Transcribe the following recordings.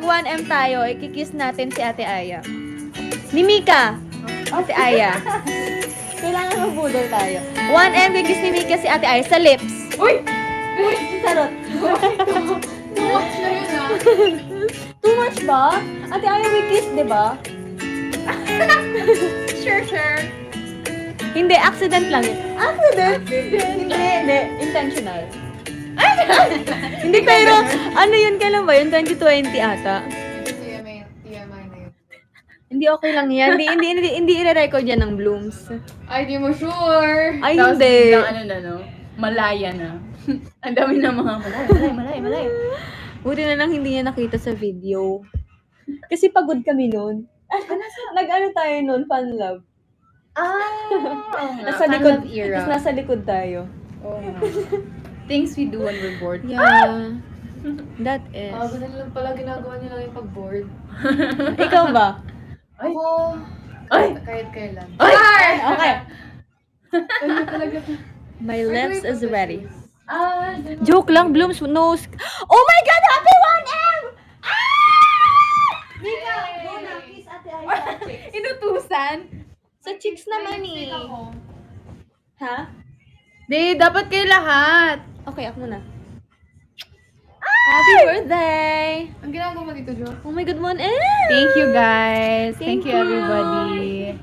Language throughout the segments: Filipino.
mag 1M tayo, ikikiss natin si Ate Aya. Ni Mika! Ate Aya. Kailangan magbudol tayo. 1M, kikiss ni Mika si Ate Aya sa lips. Uy! Sarot. Too much na yun ah. Too much ba? Ate Aya, we kiss, di ba? Sure. Hindi, accident lang yun. Accident? Hindi. Intentional. Hindi, pero ano yun, kailan ba yun? 2020 ata. TMI na yun. Hindi okay lang yan. Hindi i-record yan ng Blooms. Ay, di mo sure. Ay, Tapos hindi. biglang ano na, no? Malaya na. Ang dami na mga malaya. Buti na lang hindi niya nakita sa video. Kasi pagod kami noon. Nag-ano tayo noon, fan love. Nasa likod, era. tapos nasa likod tayo. Oo nga. Things we do when we're bored. Yeah. That is. Ganun lang pala ginagawa nila yung pag-board. Ikaw ba? Ako, Ay! kahit kailan. Okay. Ano talaga? My lips is ready. Ganun. Joke lang, Blooms knows. Oh my God! Happy 1M! Mika! Inutusan? Sa chicks naman eh. Ha? Di, dapat kayo lahat. Okay, ako muna. Happy birthday! Ang ginagawa mo dito, Jo? Oh my God, 1M! Thank you guys. Thank Thank you you. everybody.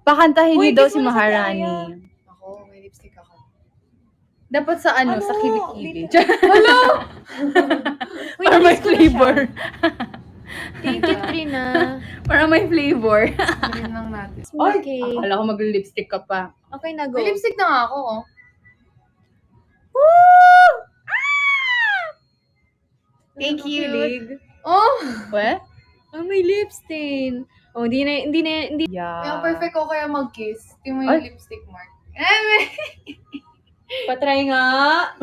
Pakantahin Uy, niyo daw kiss si mo na si Maharani. Aya. Ako, may lipstick ako. Dapat sa ano, Ano? sa kilikili. Hello! Para may flavor. Thank you, Trina. Para may flavor. Ganun lang natin. Okay. Akala ko mag-lipstick ka pa. Okay na, go. May lipstick na nga ako, oh. Woo! Thank you. Kilig. Oh! What? Oh, may lip stain. Oh, hindi. Yeah. Kaya perfect ko kaya mag-kiss. Ito mo Ay. yung lipstick mark. Patry nga.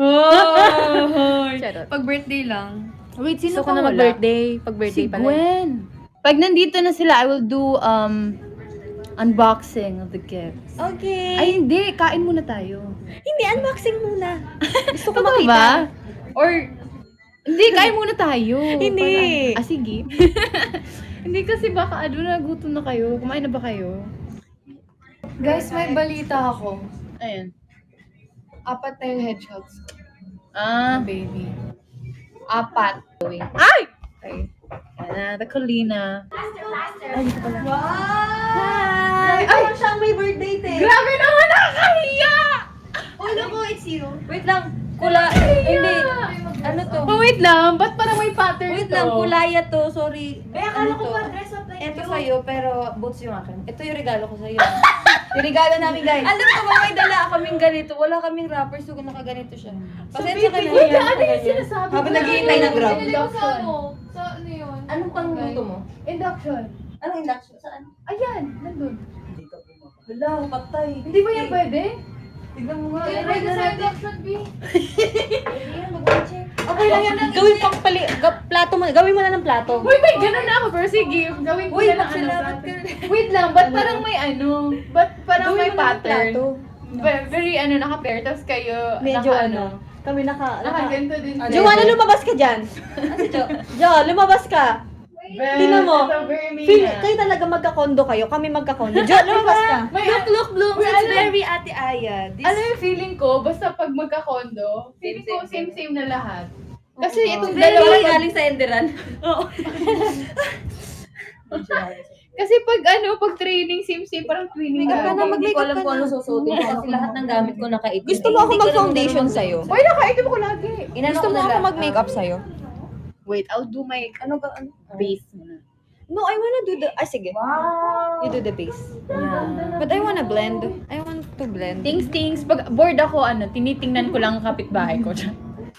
Oh! Charot. Pag birthday lang. Wait, Gusto sino ko na wala? mag-birthday. Pag-birthday Si pala. Gwen. Pag nandito na sila, I will do unboxing of the gifts. Okay. Ay, hindi. Kain muna tayo. Hindi, unboxing muna. Gusto ko Totoo makita. ba? Or, hindi, kain muna tayo. Hindi. Para, sige. Hindi kasi baka, nagutom na kayo. Kumain na ba kayo? Guys, may balita ako. Ayan. 4 na yung headshots ko. Ah, Baby. 4. Ay! Okay. Ayan na, the Colina. Ay, dito pala. Hi! Ay, siya ang may birthday, te. Grabe naman, nakakahiya! Oh, naku, it's you. Wait lang. Hindi. Ano to? Oh, wait lang. Ba't parang may pattern Wait to? lang, kulaya to. Sorry. Akala ko to? pa dress up like Ito you. sa'yo, pero boots yung akin. Ito yung regalo ko sa'yo. Yung regalo namin, guys. Alam ko ba may dala kaming ganito? Wala kaming wrapper, so nakaganito siya. Pasensya ka na. Wait lang, ano yung sinasabi? Habang naghihintay ng grab. Pinili ko sa ano? Sa ano yun? Anong pangluto mo? Induction. Anong induction? Saan? Ayan, nandun. Wala, patay. Hindi ba yan pwede? Tignan mo nga. Kaya pwede sa induction, B. Okay lang yan. Gawin pang plato mo. Gawin mo na ng plato. Wait, ganun na ako. Pero sige, gawin ko Uy, na lang magsalapit ka. Wait lang, ba't parang may ano? Ba't parang Gawin may mo na ng pattern? plato. Very naka-pair, tapos kayo, Medyo naka Kami Nakaganto din. Joanna, lumabas ka dyan. Ano si Jo? Jo, lumabas ka. Tingnan mo. Kayo talaga magkakondo kayo. Kami magkakondo. Jo, lumabas ka. Look, Blooms, Wait, it's ano? very Ate Aya. This Ano yung feeling ko, basta pag magka-condo, feeling ko same-same na lahat. Kasi itong Very dalawa, galing sa Enderan. kasi pag pag training, same-same, parang training Makeup ka na, lagi. mag-makeup ka na. Hindi ko alam kung ano susuotin ko kasi lahat ng gamit ko nakaitim. Gusto mo ako mag-foundation sa'yo? Uy, nakaitim ko lagi. Gusto mo ako mag-makeup sa'yo? Wait, I'll do my Ano ba? base muna. No, I wanna do the... sige. Wow. You do the base. Yeah. But I wanna blend. I want to blend. Things, pag bored ako, tinitingnan ko lang ang kapitbahay ko.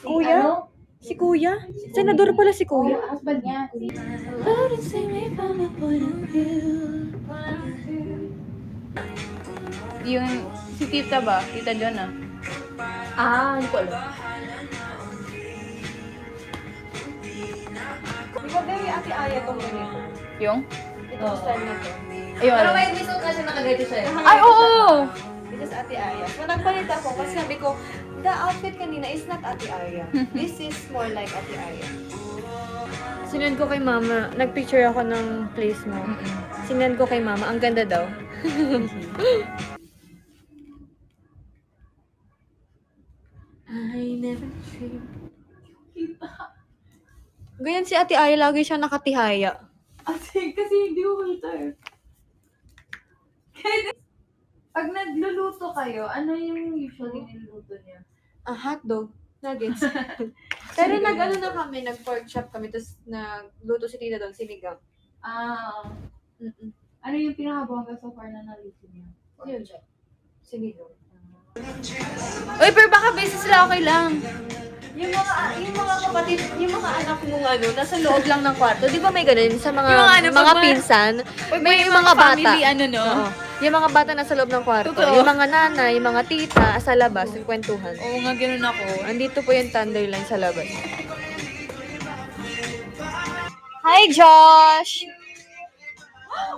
Kuya? Si Kuya? Senador pala si Kuya. Husband niya. Yung, si Tita ba? Tita John Ah, hindi ko alam. Di ba very Ate Aya tong ganito? Yung? Itong style nito. Ayun. Pero may gusto kasi nakaganto siya. Ay, oo! This is Ate Aya. So, nagpalit ako kasi sabi ko, the outfit kanina is not Ate Aya. This is more like Ate Aya. Sinend ko kay mama. Nagpicture ako ng place mo. Sinend ko kay mama. Ang ganda daw. I never dreamed. Ganyan si Ate Aya, lagi siya nakatihaya. Kasi hindi ko kita eh. Pag nagluluto kayo, ano yung usually niluluto niya? Hotdog. Nuggets. Pero nag-ano na kami, nag-pork chop kami, tapos nagluto si Tita doon, sinigang. Mm-mm. Ano yung pinakabongga so far na naluto niya? Yun siya. Sinigang. Uy, pero baka beses sila okay lang. Yung mga kapatid, yung mga anak mong ano, nasa loob lang ng kwarto. Di ba may ganun sa mga Yung ano, mga pag pinsan? May yung mga bata. family, ano, no? Oo. Yung mga bata nasa loob ng kwarto. Totoo. Yung mga nanay, yung mga tita, sa labas, yung kwentuhan. Oo nga, ganun ako. Andito po yung Thunderline sa labas. Hi, Josh!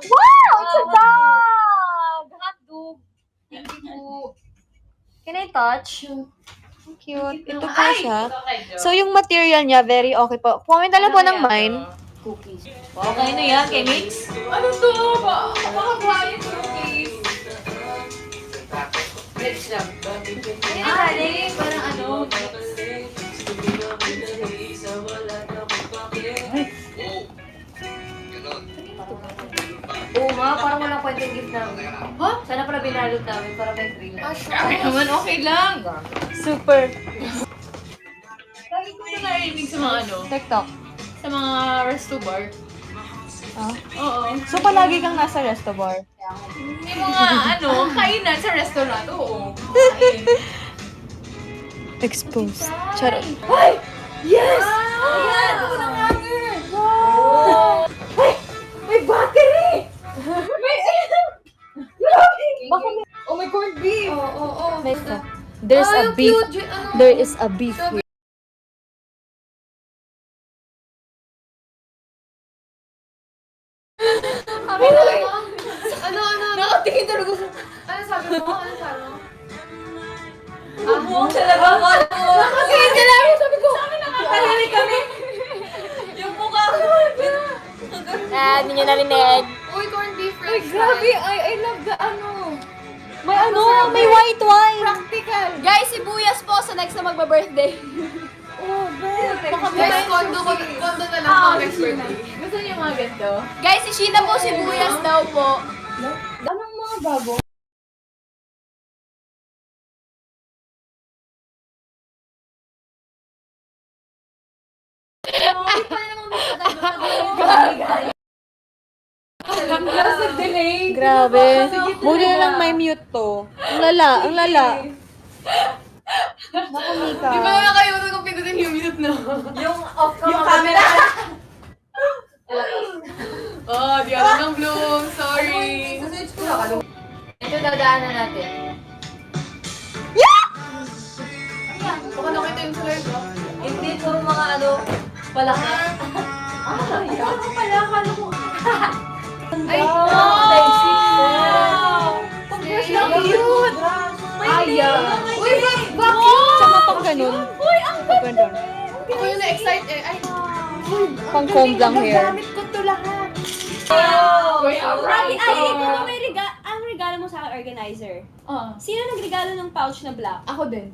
Wow! It's a dog! Hotdog! Thank you. Can I touch? Ang cute. Ito po siya. So, yung material niya, very okay po. Comment na lang po ng mine. Cookies. Okay na yan, kay Mix? Ano to? Baka quiet cookies. Let's lang. Parang ano? Oo nga, parang walang kwenta yung gift namin. Sana pala binalot namin para may free lang. Ay, naman, okay lang. Super. Lagi ko na narinig sa mga ano, TikTok. sa mga resto bar. Ah? Oo. So, palagi kang nasa resto bar? May mga ano, kainan sa restaurant. Oo. Kain. Exposed. Charot. Yes! Ayan! Ako ng hanger! Wow! May battery! Baka may... Oh, may corned beef! Oo. There's a beef. There is a beef here. Ano? Nakatingin talaga sa... Ano sabi mo? Ano sabi mo? Buong talaga ako. Nakatingin ka lang. Sabi ko, nakakarinig kami. Yung mukha ko. Hindi niya narinig. Uy, corned beef Ay, french grabe. fries. I love the ano. May ano, may white wine. Practical. Guys, sibuyas po sa next na magba-birthday. Guys, kondo na lang pang next birthday. Gusto niyo mga ganito? Guys, si Sheena po sibuyas daw po. Anong mga bago? Delay. Grabe. Buti na lang may mute to. Ang lala, ang lala. Naku, Mika. Di ba na kayo nung pindutin yung mute na? Yung off ka Yung camera. Oh, di ako ng bloom. Sorry. Ito dadaanan natin. Baka nakita yung slide ko. Hindi ko mga ano, palaka. Ay, Cute! Aya. Uy, vacuum! Tsaka pang ganun. Uy, ang ganun. Ako yung na-excite eh. Ay, Pang comb lang hair. Uy, alright. Ay, ito na may ang regalo mo sa organizer. Oh. Sino nagregalo ng pouch na black? Ako din.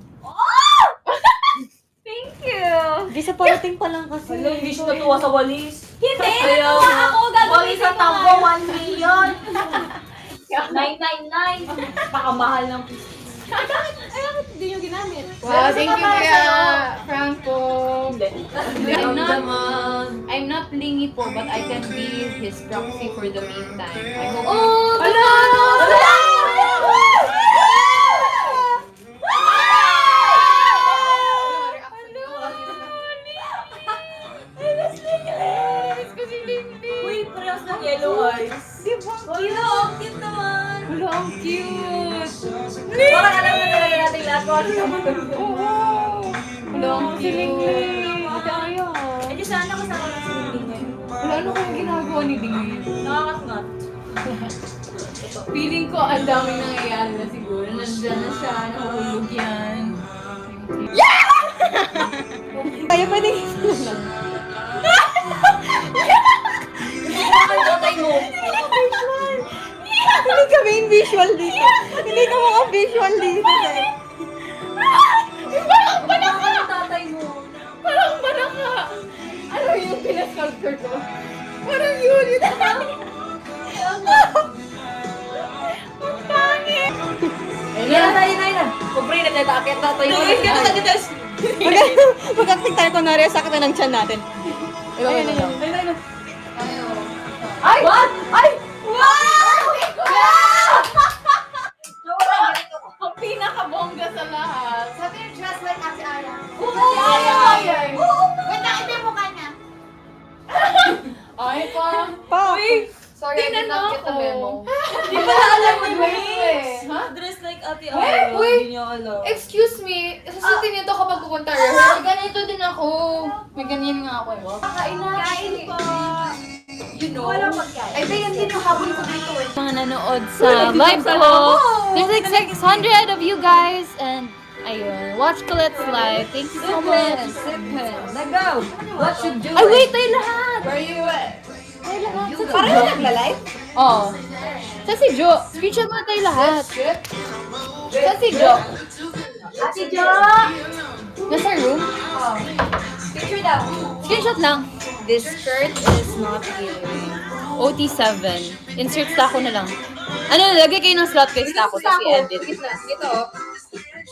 Thank you! Disappointing pa lang kasi. Hindi siya natuwa sa walis. Hindi! Kaya Natuwa nga. ako! Gagawin Sa tambo, 1 million. 999. Baka mahal ng Bakit hindi nyo ginamit? Wow, thank you kaya Franco. I'm not lingy po, but I can be his proxy for the meantime. I hope Oh! Hala! Uy, parehas ng yellow eyes. Cute naman! Hala, ang cute! Parang alam na talaga natin lahat kung ano yung Hala, ang cute! Ate Aya. Eh, di sana kasama lang si Lingling ngayon. Wala, ano kayong ginagawa ni Dingay? nakakasnat. Feeling ko ang daming nangyayari na siguro. Nandiyan na siya, nahulog yan. Kaya pwede visual dito. Hindi ka maka-visual dito. Ang tatay mo. Parang manaka. Ano yung pinasculpture ko? Parang yun. Ang pangit. Yan na. Pag-pray na tayo, akit na tayo. Mag-acting tayo kunwari, sakit na ng tiyan natin. Ayun. Ay! What? Ay! Ang pinakabongga sa lahat. Sabi yung dress like Ate Aya. Ay. Wait lang, ito yung mukha niya. Ay, pa. Pa! Sorry, I did Tingnan not mo get the ako. memo. Di ba alam mo eh? Ha? Dress like Ate Uy! Aya. Hindi niya alam. Excuse me, susutin niyo to kapag pupunta rehearsal. Ganito din ako. May ganyan nga ako eh. Kain po. You know? Wala pagkain. Ay, ba yan din yung habol ko dito eh. Mga nanood sa live ko. There's like 600 of you guys and ayun, watch Colette's live. Thank you so much. Nagaw. What should do? Ay, wait, tayo lahat! Where you at? Parang nagla-live? Oo. Sa si Jo. Screenshot mo tayo lahat. Sa si Jo. Ate Jo! Nasa room? Picture daw. Screenshot lang. This shirt is not here. OT7. Insert stako na lang. Ano, lagay kayo ng slot kay stako tapos i-edit. Ito.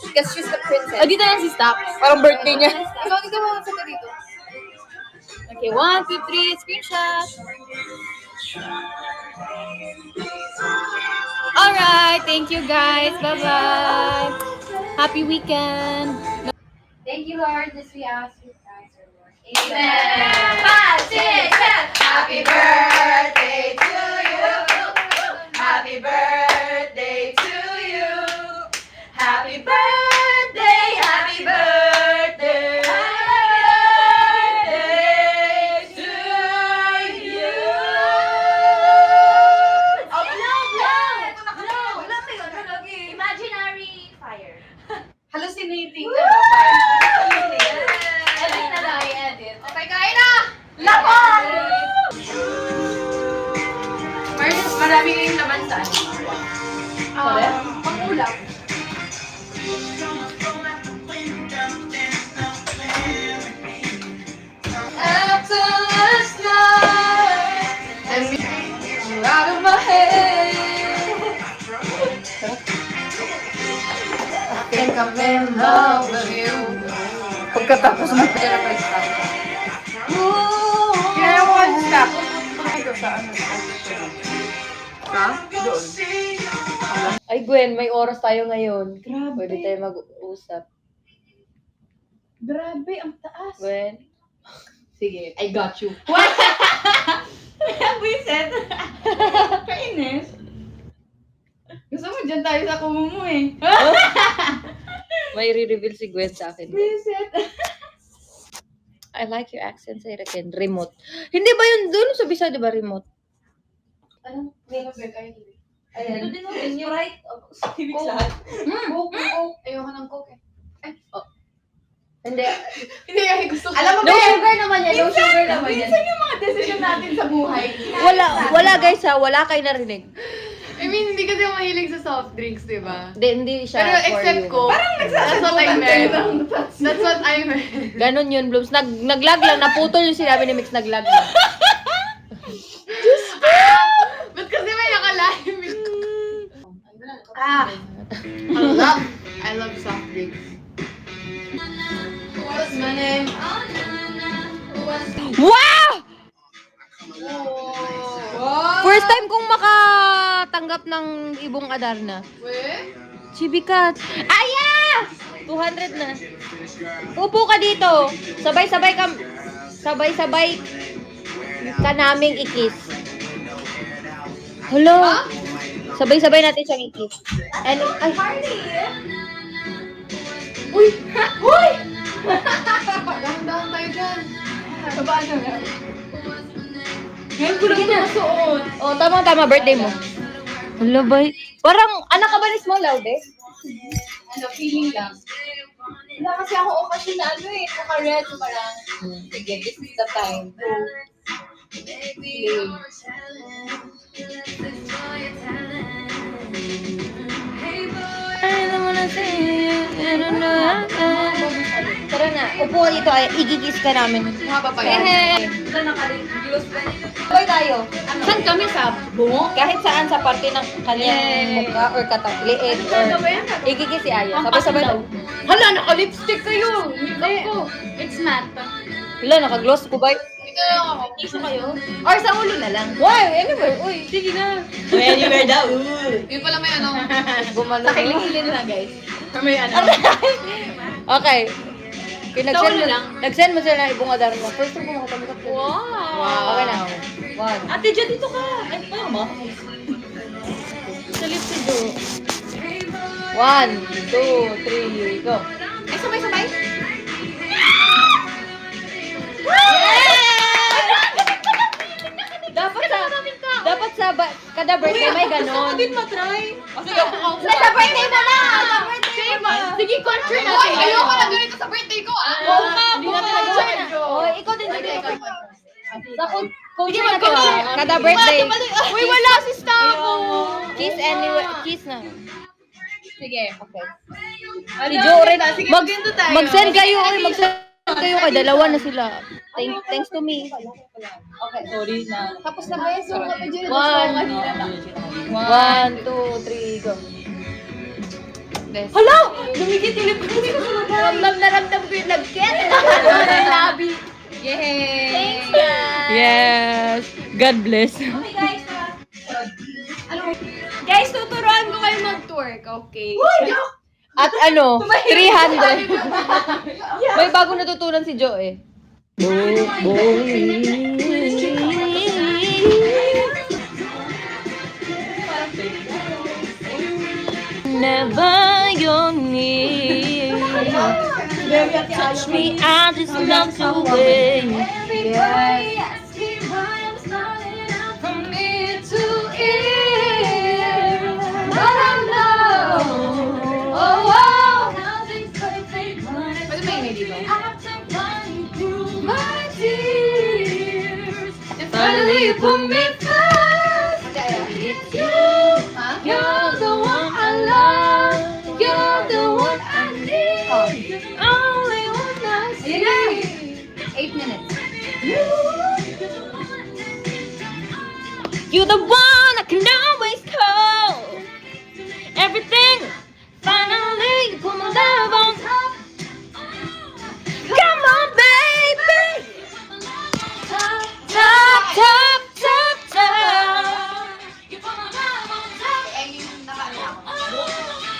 Because she's the princess. Ah, dito lang si Stack. Parang birthday niya. Ikaw mo sa dito. Okay, 1, 2, 3, screenshot. Alright, thank you guys. Bye-bye. Happy weekend. Thank you, Lord. This we ask you, guys, our Lord. Amen. 5, 6, 7. Happy birthday to you. Happy birthday to you. Happy birthday, happy birthday. Happy birthday to you. Oh, blow. Imaginary fire. Hallucinating na fire. Edit na lang, i-edit. Okay, kain na! Laban! Marami ngayong laman sa ano. Pang-ulam. After last night, and you're out of my head. I think I'm in love with you. Pagkatapos mo pa na pa-stop. Kaya mo stop. Ito sa ano? Ha? Doon. Ay, Gwen, may oras tayo ngayon. Pwede tayo mag-usap. Grabe, ang taas. Gwen? Sige, I got you. Buisit. Kainis. Gusto mo dyan tayo sa kumo mo eh. May re-reveal si Gwen sa akin. Buisit. I like your accent. Say it again. Remote. Hindi ba yun doon sa bisa, di ba remote? Anong flavor kayo? Ayan. Sprite. Coke. Ayoko ng Coke eh. Hindi. Hindi kasi gusto ko. Alam mo No ba, sugar naman yan. No sugar naman yan. minsan yung mga decision natin sa buhay. Wala guys ha. Wala kayo narinig. I mean, hindi kasi ako mahilig sa soft drinks, di ba? Hindi siya Pero for except you. Coke. That's what I meant. That's what I meant. Ganon yun, Blooms. Naglag lang. Naputol yung sinabi ni Mix. Naglag lang. Ba't kasi may nakalive? I love soft drinks. What's my name? Wow! Wow! First time kong makatanggap ng ibong Adarna. Weh? Chibikat. Aya! 200 na. Upo ka dito. Sabay-sabay ka naming ikis. Hello? Sabay-sabay natin siyang ikis. And, ay, Uy! Uy! Dahan-dahan tayo dyan. Paano nga? Ngayon ko lang ito nasuot. oh, tama, birthday mo. Hello, bay. Parang, anak ka ba ni Small Laude? Ano, feeling lang. Wala kasi ako okasyon na ano eh. Naka-red so parang, sige, this is the time to play. na. Upo dito ay igigis ka namin. Haba pa yan. Sabay tayo. Saan kami sa bungo? Kahit saan sa parte ng kanyang mukha or liit or igigis si Aya. Sabay-sabay daw. Hala, naka-lipstick kayo. Makeup ko. It's matte. Wala, naka-gloss ko ba? Ito lang ako. Iso kayo? Or sa ulo na lang? Why? Anywhere. Uy, sige na. Anywhere daw. Yun pala may ano. Gumano. Sa kiling-kilin lang, guys. May ano. Okay. Kaya Sa ulo lang. nag-send mo sila ng ibong adar mo. First time ko makatamikap ko. Wow. Okay na. One. Ate Jo, dito ka. Ay, paano mo? Sa lips si Jo. 1, 2, 3, go. Ay, sabay-sabay. Kada birthday may ganon. matry. Sige, ako. Sa birthday mo na! Sige, culture natin. Ayoko na ganito sa birthday ko, ah. Hindi natin nagawa. Oh, ikaw din dito. Sa culture natin. Kada birthday. Uy, wala si Stavo. Kiss anyway. Kiss na. Sige. Okay. Si Joe rin. Mag-ginto tayo. Mag-send kayo. Mag-send kayo kay dalawa na sila. Thanks to me. Sorry na. Tapos na ba yung song na medyo 1, 2, 3, go. Hala! Lumikit yung lipad. Ramdam na ramdam ko yung lagkit. Labi. Yay! Thanks, guys! Yes. God bless. Guys, tuturuan ko kayo mag-twerk, okay? At ano, 300. May bago natutunan si Joe eh. Never your need. Touch me, I just love to wait. Pwede may hindi dito. Finally, you put me first. Ha? You're the one I love. You're the one I need. Only one I see. 8 minutes. You're the one I can always call. Everything. Finally, you put my love on top. Come on, baby. Top, top, top, top, top. You put my love on top. Eh, yung nakala ko.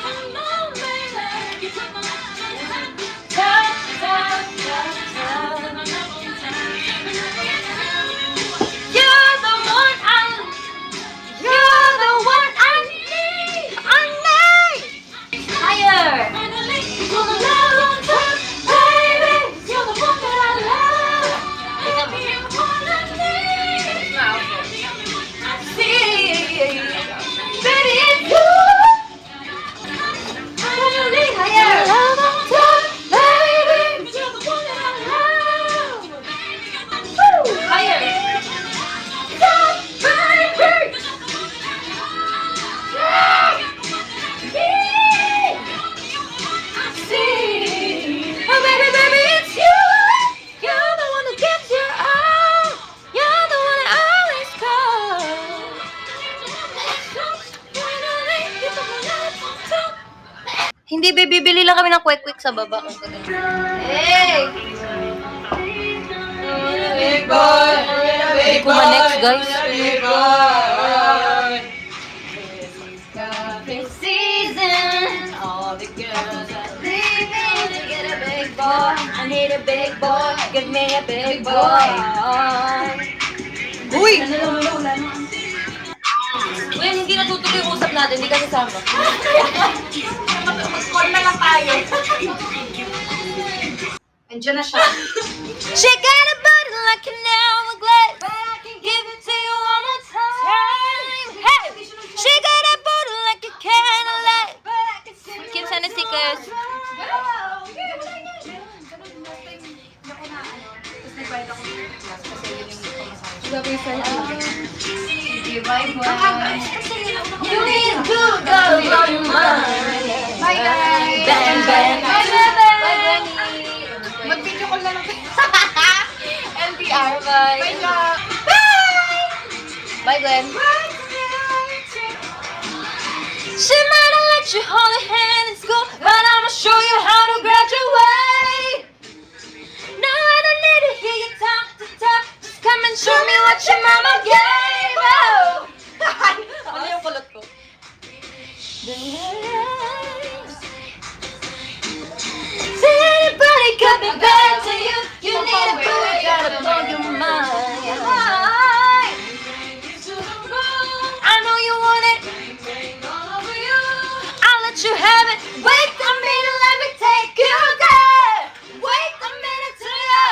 Come on, baby. You put my love on top. Top, top, top, top. You're the one you're the one I need. I need. Higher. You put my love on top, baby. You're the one that I love. Baby, you're the one I need. I see. Baby, it's you. Finally, higher. Love on top, baby. You're the one that I love. Woo. Higher. Top, baby. Oh baby, baby, it's you. You're the one who gets your all. You're the one I always call. Hindi, baby, bibili lang kami ng quick sa baba. Hey! Big boy. Hindi ko ma-next, guys. Big boy. Season. All the girls are Leaving to get a big boy. I need a big boy. Give me a big boy. Uy! Uy, hindi natutuloy yung usap natin. Hindi ka kasama. Call na lang tayo. Andiyan na siya. She got a body like an hourglass. Give it to you one more time. Hey! She got a body like a candlelight. Kim sana stickers. You need to go for your mind. Bye, guys! Bang, bang. Bye, Bye, Granny. Bye! Bye, Gwen. She might not let you hold her hand in school, but I'ma show you how to graduate. No, I don't need to hear you talk to talk. Just come and show me what your mama gave. Oh! Ano yung kulot ko? Say anybody could be better to you. You need a boy, gotta blow your mind. I know you want it. I'll let you have it. Wait a minute, let me take you there. Wait a minute to you.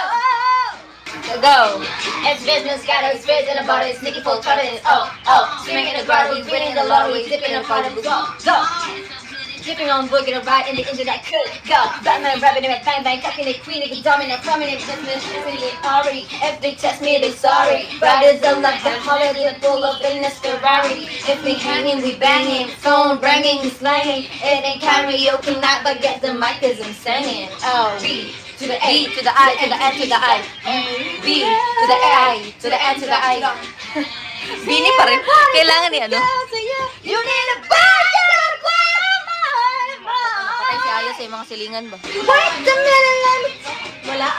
Go. It's business, got his face in the body, sneaky full credit. Oh, swinging the grotto, winning the lottery, dipping in front of the go. Dipping on boogie to ride in the engine that could go. Batman rapping it, bang bang, cocking it, queen, it, dominant, prominent, business, already. If they test me, they sorry. Riders are like the holiday, full of illness, Ferrari. If we hanging, we banging, phone ringing, we slanging. It ain't karaoke night, but get the mic 'cause I'm singing. Oh, B to the A to the I to the N to the I. B to the I to the N to the I. Bini pa rin. Kailangan ni ano? You need a bag, patay si Aya sa mga silingan ba? Wait a minute, let me... Wala.